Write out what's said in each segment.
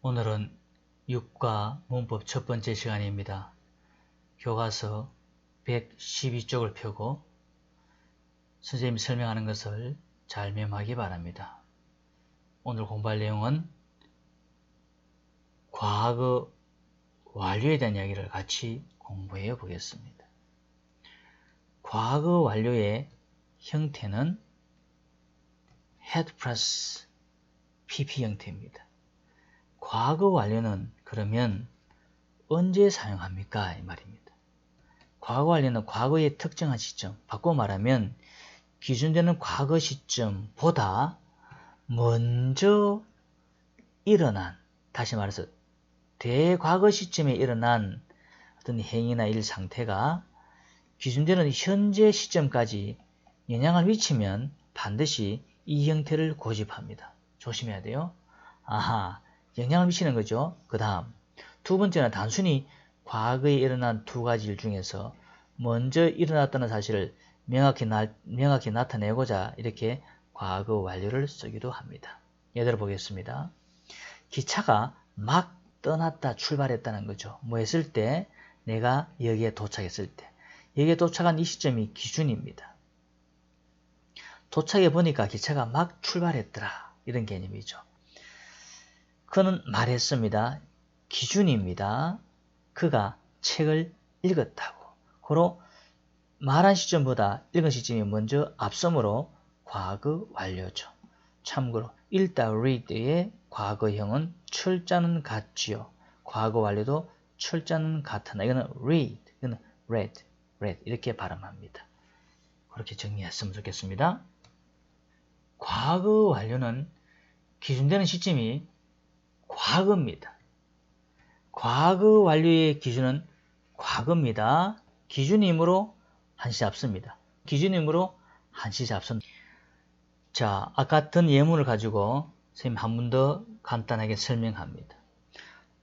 오늘은 육과 문법 첫 번째 시간입니다. 교과서 112쪽을 펴고 선생님이 설명하는 것을 잘 메모하기 바랍니다. 오늘 공부할 내용은 과거 완료에 대한 이야기를 같이 공부해 보겠습니다. 과거 완료의 형태는 had 플러스 pp 형태입니다. 과거 완료는 그러면 언제 사용합니까? 이 말입니다. 과거 완료는 과거의 특정한 시점, 바꿔 말하면 기준되는 과거 시점보다 먼저 일어난, 다시 말해서 대과거 시점에 일어난 어떤 행위나 일 상태가 기준되는 현재 시점까지 영향을 미치면 반드시 이 형태를 고집합니다. 조심해야 돼요. 영향을 미치는 거죠. 그 다음 두 번째는 단순히 과거에 일어난 두 가지 일 중에서 먼저 일어났다는 사실을 명확히 나타내고자 이렇게 과거 완료를 쓰기도 합니다. 예를 들어 보겠습니다. 기차가 막 떠났다, 출발했다는 거죠. 뭐 했을 때? 내가 여기에 도착했을 때. 여기에 도착한 이 시점이 기준입니다. 도착해 보니까 기차가 막 출발했더라. 이런 개념이죠. 그는 말했습니다. 기준입니다. 그가 책을 읽었다고. 고로 말한 시점보다 읽은 시점이 먼저 앞서므로 과거 완료죠. 참고로 읽다 read의 과거형은 철자는 같지요. 과거 완료도 철자는 같으나 이거는 read, 이거는 read 이렇게 발음합니다. 그렇게 정리했으면 좋겠습니다. 과거 완료는 기준되는 시점이 과거입니다. 과거 완료의 기준은 과거입니다. 기준이므로 한시 앞섭니다. 기준이므로 한시 앞섭니다. 자, 아까 같은 예문을 가지고 선생님 한 번 더 간단하게 설명합니다.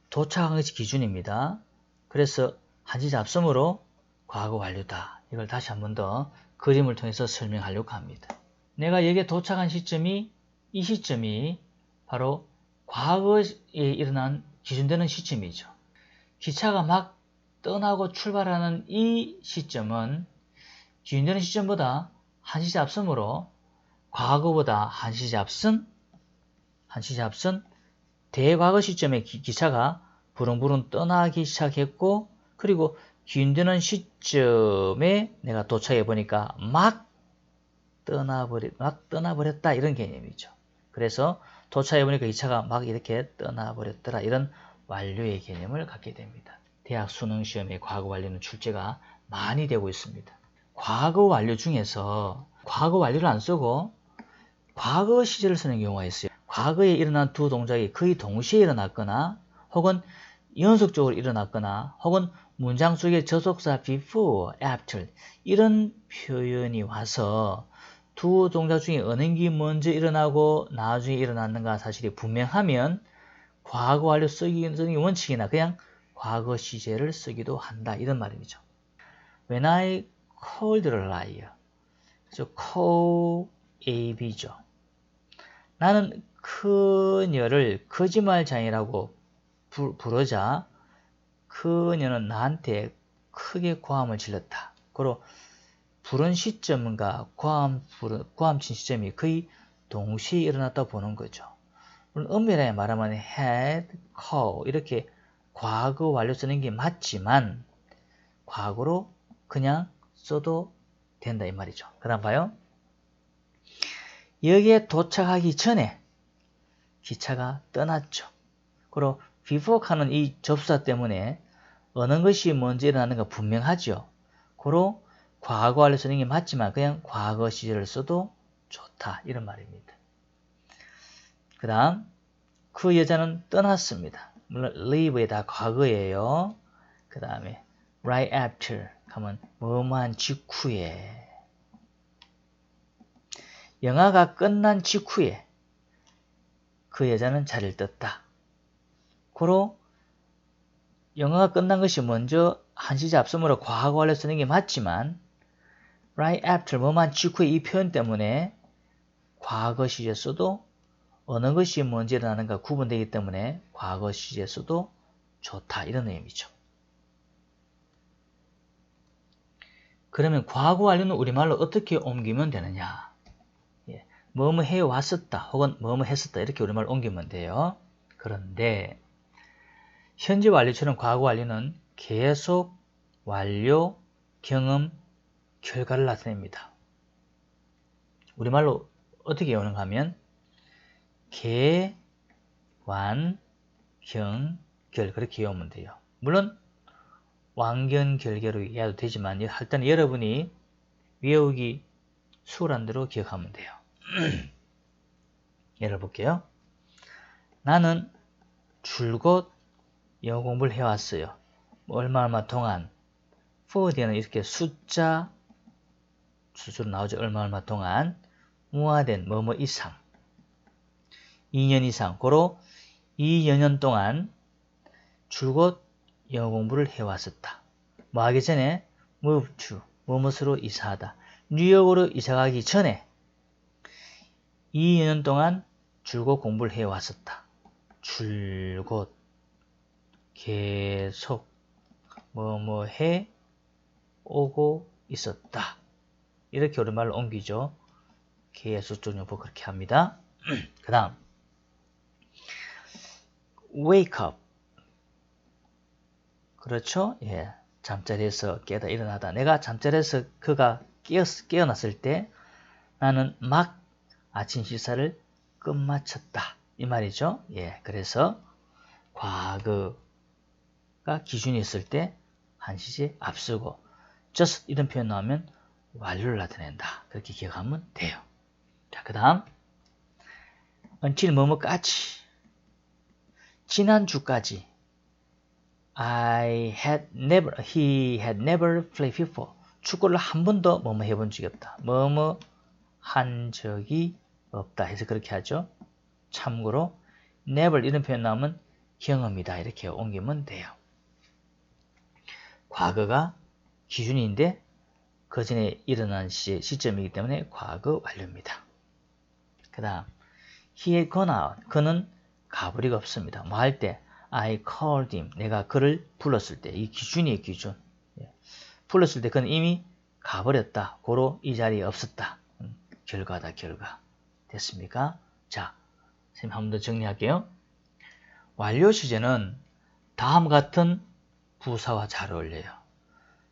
도착한 것이 기준입니다. 그래서 한시 앞섬으로 과거 완료다. 이걸 다시 한 번 더 그림을 통해서 설명하려고 합니다. 내가 여기에 도착한 시점이 이 시점이 바로 과거에 일어난 기준되는 시점이죠. 기차가 막 떠나고 출발하는 이 시점은 기준되는 시점보다 한시제 앞섬으로 과거보다 한시제 앞선 대과거 시점에 기차가 부릉부릉 떠나기 시작했고, 그리고 기준되는 시점에 내가 도착해 보니까 막 떠나버렸다 이런 개념이죠. 그래서 도착해 보니까 기차가 막 이렇게 떠나버렸더라 이런 완료의 개념을 갖게 됩니다. 대학 수능 시험에 과거 완료는 출제가 많이 되고 있습니다. 과거 완료 중에서 과거 완료를 안 쓰고 과거 시제를 쓰는 경우가 있어요. 과거에 일어난 두 동작이 거의 동시에 일어났거나 혹은 연속적으로 일어났거나 혹은 문장 속에 접속사 before, after 이런 표현이 와서 두 동작 중에 어느 게 먼저 일어나고 나중에 일어났는가 사실이 분명하면 과거 완료 쓰기 원칙이나 그냥 과거 시제를 쓰기도 한다 이런 말이죠. When I called a liar, 그래서 call AB죠. 나는 그녀를 거짓말장이라고 부르자 그녀는 나한테 크게 고함을 질렀다. 그리고 부른 시점과 고함친 시점이 거의 동시에 일어났다고 보는 거죠. 물론 엄밀하게 말하면 had, call 이렇게 과거 완료 쓰는 게 맞지만 과거로 그냥 써도 된다 이 말이죠. 그 다음 봐요. 여기에 도착하기 전에 기차가 떠났죠. 그리고 before 하는 이 접수사 때문에 어느 것이 먼저 일어나는가 분명하죠. 그리고 과거 완료 쓰는 게 맞지만 그냥 과거 시제를 써도 좋다 이런 말입니다. 그 다음 그 여자는 떠났습니다. 물론 leave에 다 과거예요. 그 다음에 right after 하면 뭐뭐한 직후에 영화가 끝난 직후에 그 여자는 자리를 떴다. 고로 영화가 끝난 것이 먼저 한시제 앞서므로 과거 완료 쓰는 게 맞지만 right after 뭐만 직후에 이 표현 때문에 과거 시제 써도 어느 것이 먼저 일어나는가 구분되기 때문에 과거 시제에서도 좋다 이런 의미죠. 그러면 과거 완료는 우리말로 어떻게 옮기면 되느냐? 예, 뭐뭐 해왔었다 혹은 뭐뭐 했었다 이렇게 우리말로 옮기면 돼요. 그런데 현재 완료처럼 과거 완료는 계속, 완료, 경험, 결과를 나타냅니다. 우리말로 어떻게 외우는가 하면 개, 완, 경, 결 그렇게 외우면 돼요. 물론 완견결계로 이해해도 되지만 할 때는 여러분이 외우기 수월한 대로 기억하면 돼요. 예를 볼게요. 나는 줄곧 영어 공부를 해왔어요. 얼마 동안 for 뒤에는 이렇게 숫자 수수로 나오죠. 얼마 동안 무화된 뭐뭐 이상 2년 이상 고로 2년 동안 줄곧 영어 공부를 해왔었다. 뭐 하기 전에 move to 뭐뭇으로 이사하다. 뉴욕으로 이사가기 전에 2년 동안 줄곧 공부를 해왔었다. 줄곧 계속 뭐뭐 해 오고 있었다. 이렇게 우리말로 옮기죠. 계속 종료법 그렇게 합니다. 그 다음 wake up 그렇죠? 예, 잠자리에서 깨다 일어나다. 내가 잠자리에서 그가 깨어났을 때 나는 막 아침 식사를 끝마쳤다. 이 말이죠. 예, 그래서 과거가 기준이 있을 때 한시제 앞서고 just 이런 표현 나오면 완료를 나타낸다. 그렇게 기억하면 돼요. 자, 그 다음 until 뭐뭐까지 지난주까지 he had never played before. 축구를 한 번도 뭐뭐 해본 적이 없다. 뭐뭐 한 적이 없다 해서 그렇게 하죠. 참고로 never 이런 표현 나오면 경험이다 이렇게 옮기면 돼요. 과거가 기준인데 그 전에 일어난 시점이기 때문에 과거 완료입니다. 그 다음 he had gone out. 그는 가버리가 없습니다. 뭐 할 때 I called him. 내가 그를 불렀을 때 이 기준이에요. 기준. 불렀을 때 그는 이미 가버렸다. 고로 이 자리에 없었다. 결과다. 결과. 됐습니까? 자, 선생님 한 번 더 정리할게요. 완료 시제는 다음 같은 부사와 잘 어울려요.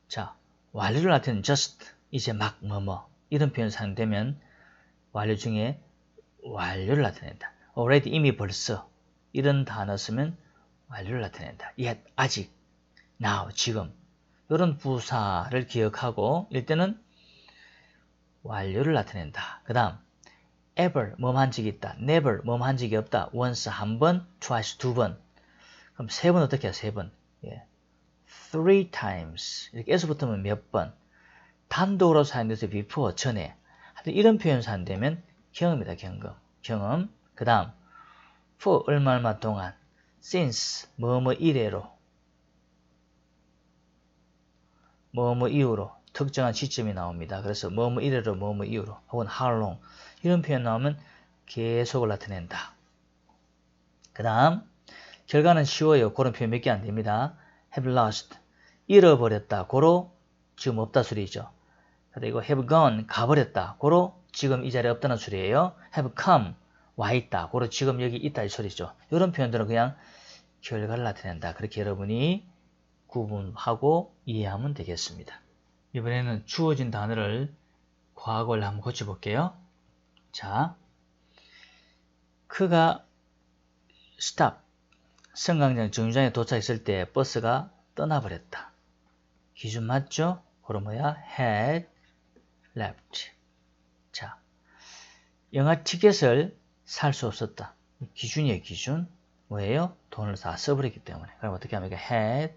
자, 완료를 나타내는 just, 이제 막 뭐뭐 이런 표현 사용되면 완료 중에 완료를 나타낸다. already 이미 벌써 이런 단어 쓰면 완료를 나타낸다. yet 아직, now 지금 이런 부사를 기억하고 이때는 완료를 나타낸다. 그 다음 ever 뭐뭐 한 적이 있다. never 뭐뭐 한 적이 없다. once 한 번, twice 두 번. 그럼 세 번 어떻게 해요? 세 번. 예. three times 이렇게 에서 붙으면 몇 번. 단독으로 사용돼서 before 전에. 하여튼 이런 표현 사용되면 경험이다. 경험. 그 다음 for 얼마 동안 since 뭐뭐 이래로 뭐뭐 이후로 특정한 시점이 나옵니다. 그래서 뭐뭐 이래로 뭐뭐 이후로 혹은 how long 이런 표현 나오면 계속을 나타낸다. 그 다음 결과는 쉬워요. 그런 표현 몇 개 안 됩니다. have lost 잃어버렸다. 고로 지금 없다 소리죠. 그리고 have gone 가버렸다. 고로 지금 이 자리에 없다는 소리예요. have come 와 있다. 고로 지금 여기 있다 이 소리죠. 이런 표현들은 그냥 결과를 나타낸다. 그렇게 여러분이 구분하고 이해하면 되겠습니다. 이번에는 주어진 단어를 과거를 한번 고쳐볼게요. 자, 그가 stop 승강장 정류장에 도착했을 때 버스가 떠나버렸다. 기준 맞죠? 그럼 뭐야? had left. 자, 영화 티켓을 살 수 없었다. 기준이에요, 기준. 뭐예요? 돈을 다 써버렸기 때문에. 그럼 어떻게 합니까? had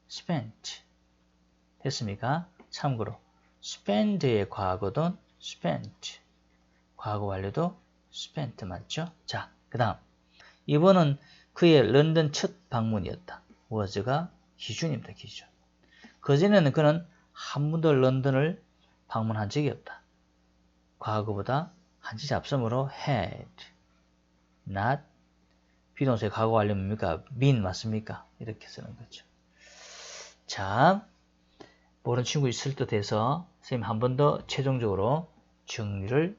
spent. 됐습니까? 참고로 spend의 과거도 spent. 과거 완료도 spent 맞죠? 자, 그 다음 2번은 그의 런던 첫 방문이었다. was가 기준입니다. 기준. 그전에는 그는 한 번도 런던을 방문한 적이 없다. 과거보다 한시 잡섬으로 had. not. 비동사의 과거 완료 뭡니까? been 맞습니까? 이렇게 쓰는 거죠. 자, 모르는 친구 있을 듯 해서 선생님 한 번 더 최종적으로 정리를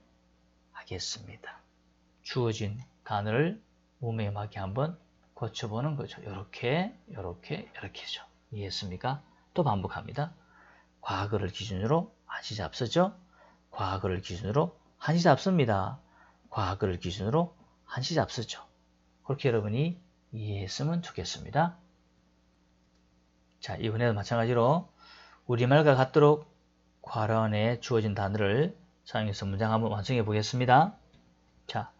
하겠습니다. 주어진 단어를 문맥에 맞게 한번 고쳐보는 거죠. 이렇게 죠. 이해했습니까? 또 반복합니다. 과거를 기준으로 한시 잡서죠. 과거를 기준으로 한시 잡습니다. 과거를 기준으로 한시 잡서죠. 그렇게 여러분이 이해했으면 좋겠습니다. 자, 이번에도 마찬가지로 우리말과 같도록 괄호 안에 주어진 단어를 사용해서 문장 한번 완성해 보겠습니다. 자,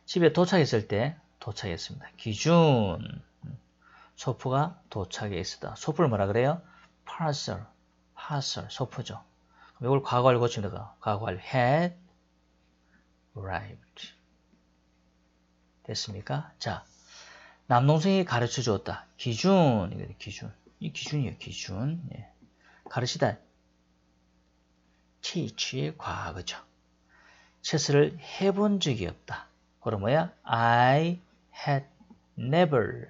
집에 도착했을 때 도착했습니다. 기준. 소프가 도착해 있었다. 소프를 뭐라 그래요? parcel. 소프죠. 그럼 이걸 과거를 고치면 돼요. 과거를 had arrived. 됐습니까? 자, 남동생이 가르쳐 주었다. 기준. 이거 기준. 이 기준이에요. 기준. 예. 가르치다. teach의 과거죠. 체스를 해본 적이 없다. 그럼 뭐야? I had never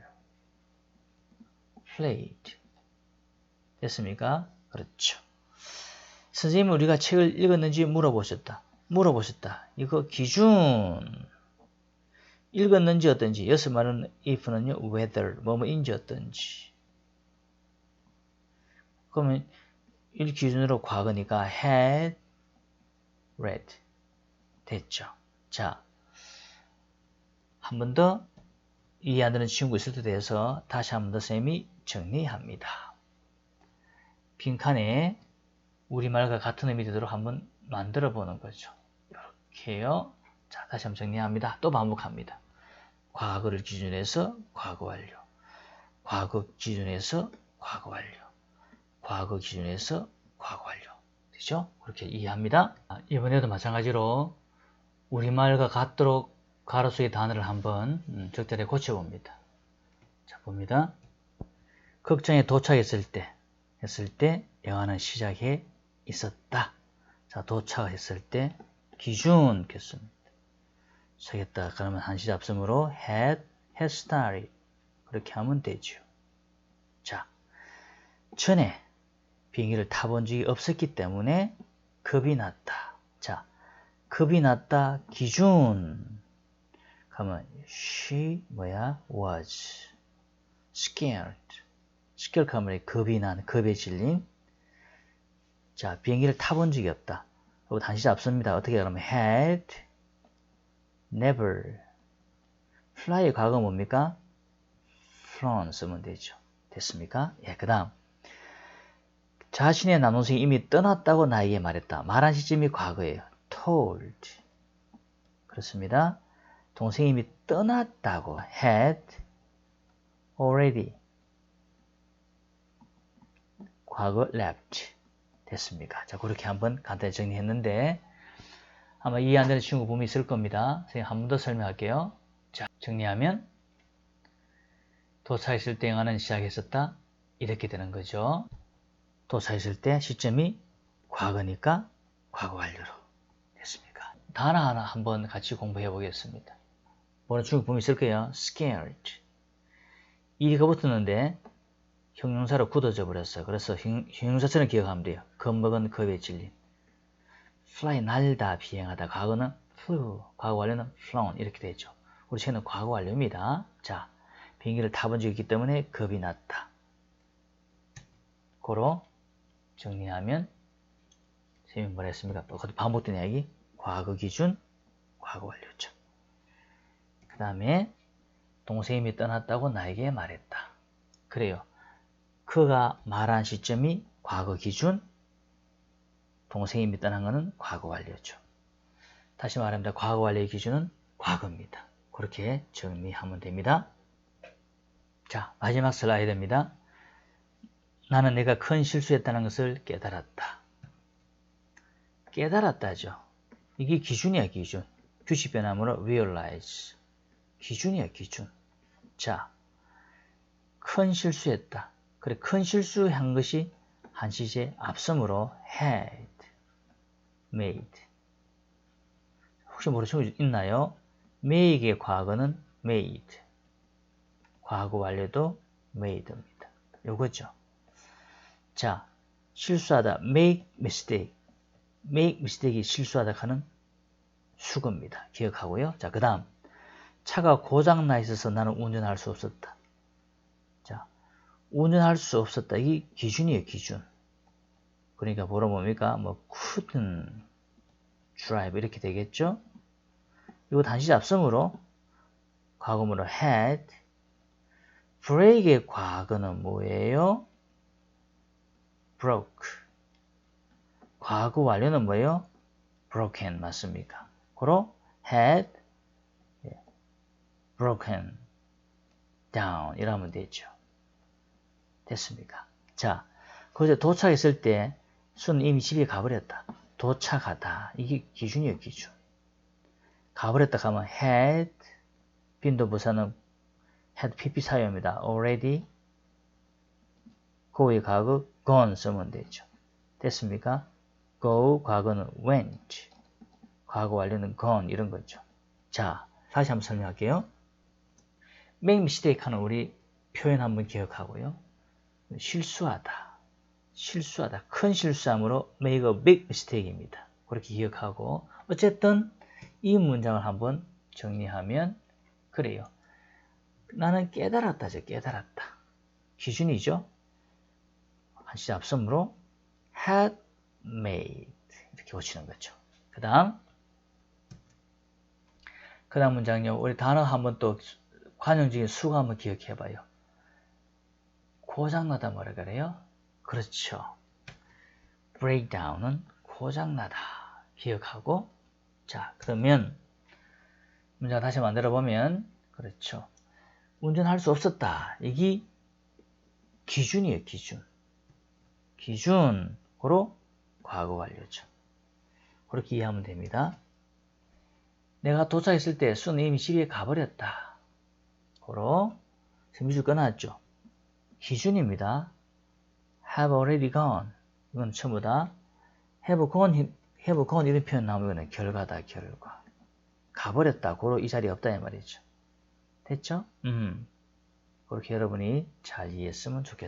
played. 됐습니까? 그렇죠. 선생님은 우리가 책을 읽었는지 물어보셨다. 이거 기준. 읽었는지 어떤지. 여기서 말하는 if는요. whether. 뭐뭐인지 어떤지. 그러면 이 기준으로 과거니까 had read. 됐죠. 자, 한 번 더 이해 안 되는 친구 있을 때 대해서 다시 한 번 더 쌤이 정리합니다. 빈칸에 우리말과 같은 의미 되도록 한번 만들어 보는 거죠. 이렇게요. 자, 다시 한번 정리합니다. 또 반복합니다. 과거를 기준으로 해서 과거 완료. 과거 기준에서 과거 완료. 과거 기준에서 과거 완료. 되죠? 그렇게 이해합니다. 이번에도 마찬가지로 우리말과 같도록 가로 속의 단어를 한번 적절히 고쳐봅니다. 자, 봅니다. 극장에 도착했을 때 영화는 시작해 있었다. 자, 도착했을 때 기준 겠습니다. 서겠다. 그러면 한시 잡음으로 had started. 그렇게 하면 되죠. 자, 전에 비행기를 타본 적이 없었기 때문에 겁이 났다. 자, 겁이 났다. 기준. 그러면 she was scared. scared 하면 겁이 난, 겁에 질린. 자, 비행기를 타본 적이 없다. 그리고 단시 잡습니다. 어떻게 그러면 had never. fly의 과거 뭡니까? flown 쓰면 되죠. 됐습니까? 예, 그 다음 자신의 남동생이 이미 떠났다고 나에게 말했다. 말한 시점이 과거예요. told. 그렇습니다. 동생이 이미 떠났다고 had already. 과거 left. 됐습니까? 자, 그렇게 한번 간단히 정리했는데 아마 이해 안 되는 친구 분명히 있을 겁니다. 선생님 한 번 더 설명할게요. 자, 정리하면 도착했을 때 영화는 시작했었다. 이렇게 되는 거죠. 도착했을 때 시점이 과거니까 과거 완료로 됐습니까? 단어 하나 한번 같이 공부해 보겠습니다. 모르는 친구 분명히 있을 거예요. scared. 이가 붙었는데 형용사로 굳어져 버렸어요. 그래서 형용사처럼 기억하면 돼요. 겁먹은 겁에 질린. fly 날다 비행하다. 과거는 flew. 과거 완료는 flown. 이렇게 되죠. 우리 책은 과거 완료입니다. 자, 비행기를 타본 적이 있기 때문에 겁이 났다. 고로 정리하면 선생님이 뭐라 했습니까? 그것도 반복된 이야기. 과거 기준, 과거 완료죠. 그 다음에 동생이 떠났다고 나에게 말했다. 그래요. 그가 말한 시점이 과거 기준, 동생이 떠난 것은 과거 완료죠. 다시 말합니다. 과거 완료의 기준은 과거입니다. 그렇게 정리하면 됩니다. 자, 마지막 슬라이드입니다. 나는 내가 큰 실수했다는 것을 깨달았다. 깨달았다죠. 이게 기준이야, 기준. 규칙 변함으로 realize. 기준이야, 기준. 자, 큰 실수했다. 그래, 큰 실수한 것이 한 시제 앞섬으로 had, made. 혹시 모르는 친구 있나요? make의 과거는 made. 과거 완료도 made입니다. 요거죠. 자, 실수하다. make mistake. make mistake이 실수하다 하는 수거입니다. 기억하고요. 자, 그 다음. 차가 고장나 있어서 나는 운전할 수 없었다. 자, 운전할 수 없었다. 이 기준이에요, 기준. 그러니까 뭐로 뭡니까? 뭐, couldn't drive. 이렇게 되겠죠? 이거 단시 잡성으로 과거문으로 had. break의 과거는 뭐예요? broke. 과거 완료는 뭐예요? broken. 맞습니까? 그로 had broken down. 이러면 되죠. 됐습니까? 자, 거기서 도착했을 때 수는 이미 집에 가버렸다. 도착하다. 이게 기준이에요, 기준. 가버렸다 하면 had, 빈도부사는 had pp 사용입니다. already, go의 과거 gone 쓰면 되죠. 됐습니까? go 과거는 went, 과거 완료는 gone 이런 거죠. 자, 다시 한번 설명할게요. make mistake 하는 우리 표현 한번 기억하고요. 실수하다. 실수하다. 큰 실수함으로 make a big mistake입니다. 그렇게 기억하고 어쨌든 이 문장을 한번 정리하면 그래요. 나는 깨달았다죠. 깨달았다. 기준이죠. 한시 앞섬으로 had made 이렇게 고치는 거죠. 그 다음 문장요. 우리 단어 한번 또 관용적인 수가 한번 기억해봐요. 고장나다 뭐라 그래요? 그렇죠. breakdown은 고장나다. 기억하고 자 그러면 문장 다시 만들어 보면 그렇죠. 운전할 수 없었다. 이게 기준이에요. 기준. 기준으로 과거 완료죠. 그렇게 이해하면 됩니다. 내가 도착했을 때 수는 이미 집에 가버렸다. 고로 미줄 끊어놨죠. 기준입니다. have already gone. 이건 전부 다 have gone 이런 표현 나오면 결과다. 결과. 가버렸다. 고로 이 자리에 없다 이 말이죠. 됐죠? 그렇게 여러분이 잘 이해했으면 좋겠습니다.